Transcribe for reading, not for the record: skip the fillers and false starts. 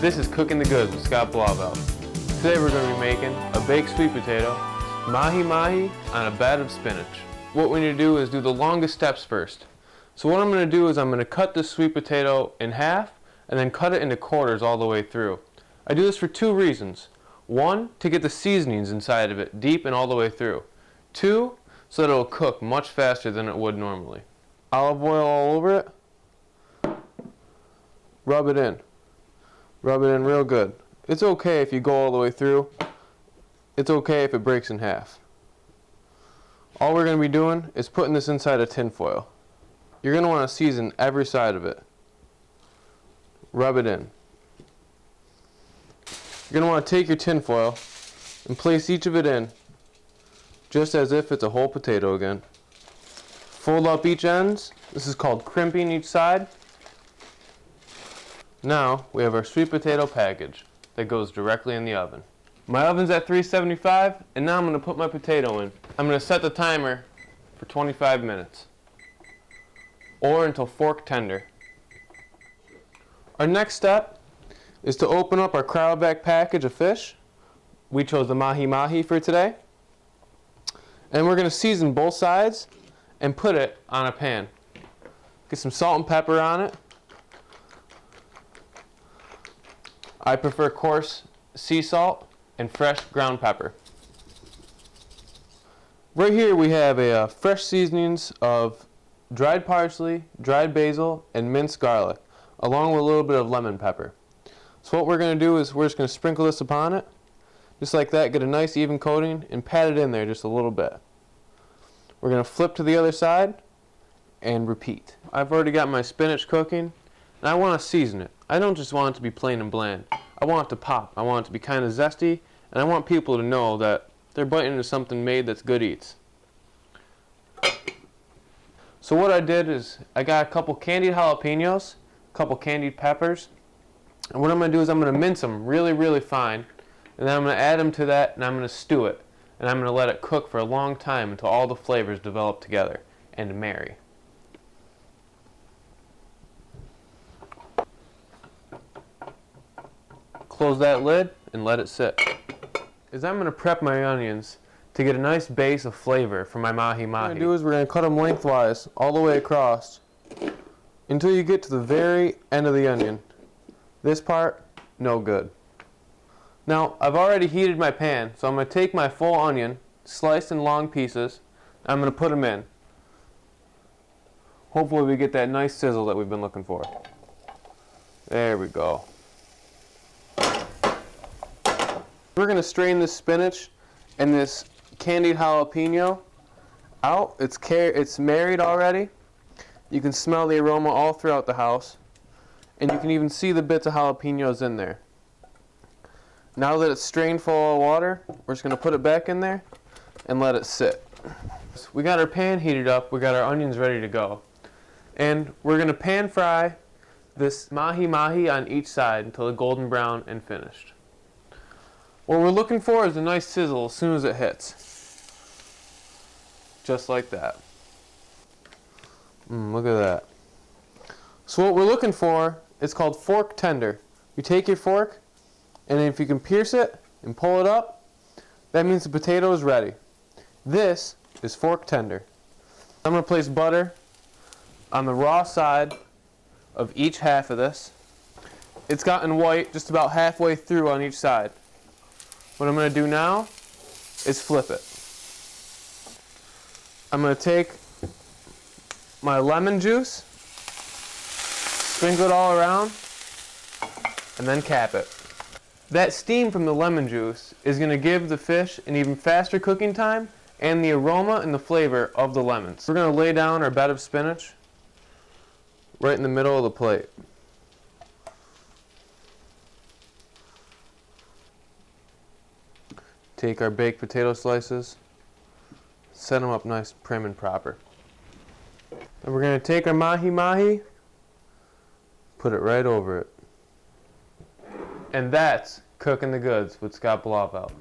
This is Cooking the Goods with Scott Blauvelt. Today we're going to be making a baked sweet potato, mahi-mahi on a bed of spinach. What we need to do is do the longest steps first. So what I'm going to do is I'm going to cut this sweet potato in half and then cut it into quarters all the way through. I do this for two reasons. One, to get the seasonings inside of it deep and all the way through. Two, so that it'll cook much faster than it would normally. Olive oil all over it. Rub it in. Rub it in real good. It's okay if you go all the way through. It's okay if it breaks in half. All we're going to be doing is putting this inside a tin foil. You're going to want to season every side of it. Rub it in. You're going to want to take your tin foil and place each of it in just as if it's a whole potato again. Fold up each ends. This is called crimping each side. Now we have our sweet potato package that goes directly in the oven. My oven's at 375 and now I'm going to put my potato in. I'm going to set the timer for 25 minutes or until fork tender. Our next step is to open up our cryovac package of fish. We chose the mahi-mahi for today. And we're going to season both sides and put it on a pan. Get some salt and pepper on it. I prefer coarse sea salt and fresh ground pepper. Right here we have a fresh seasonings of dried parsley, dried basil, and minced garlic, along with a little bit of lemon pepper. So what we're going to do is we're just going to sprinkle this upon it, just like that, get a nice even coating, and pat it in there just a little bit. We're going to flip to the other side and repeat. I've already got my spinach cooking, and I want to season it. I don't just want it to be plain and bland. I want it to pop. I want it to be kind of zesty, and I want people to know that they're biting into something made that's good eats. So what I did is I got a couple candied jalapenos, a couple candied peppers, and what I'm going to do is I'm going to mince them really, really fine, and then I'm going to add them to that, and I'm going to stew it, and I'm going to let it cook for a long time until all the flavors develop together and marry. Close that lid and let it sit. As I'm going to prep my onions to get a nice base of flavor for my mahi-mahi. What we're going to do is we're going to cut them lengthwise all the way across until you get to the very end of the onion. This part, no good. Now, I've already heated my pan, so I'm going to take my full onion, sliced in long pieces, and I'm going to put them in. Hopefully we get that nice sizzle that we've been looking for. There we go. We're going to strain this spinach and this candied jalapeno out. It's married already. You can smell the aroma all throughout the house. And you can even see the bits of jalapenos in there. Now that it's strained full of water, we're just going to put it back in there and let it sit. So we got our pan heated up. We got our onions ready to go. And we're going to pan fry this mahi-mahi on each side until it's golden brown and finished. What we're looking for is a nice sizzle as soon as it hits. Just like that. Look at that. So what we're looking for is called fork tender. You take your fork, and if you can pierce it and pull it up, that means the potato is ready. This is fork tender. I'm going to place butter on the raw side of each half of this. It's gotten white just about halfway through on each side. What I'm going to do now is flip it. I'm going to take my lemon juice, sprinkle it all around, and then cap it. That steam from the lemon juice is going to give the fish an even faster cooking time and the aroma and the flavor of the lemons. We're going to lay down our bed of spinach right in the middle of the plate. Take our baked potato slices, set them up nice, prim and proper. And we're going to take our mahi-mahi, put it right over it. And that's Cooking the Goods with Scott Blauvelt.